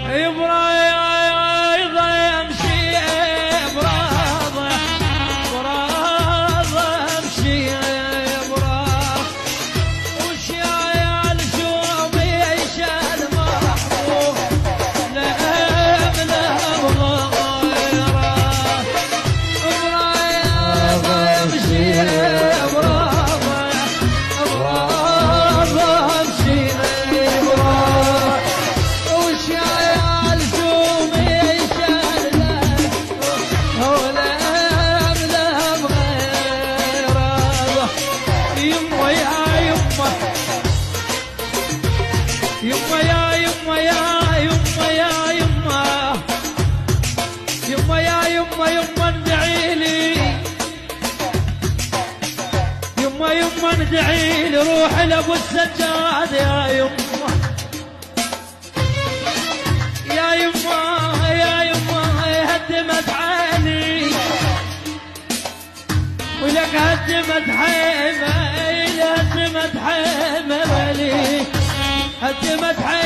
يما ندعي روح لابو السجاد يا يما يا يما يا يما هدمت عيني ولك هدمت حيمة هدمت حيمة ولي هدمت حيمة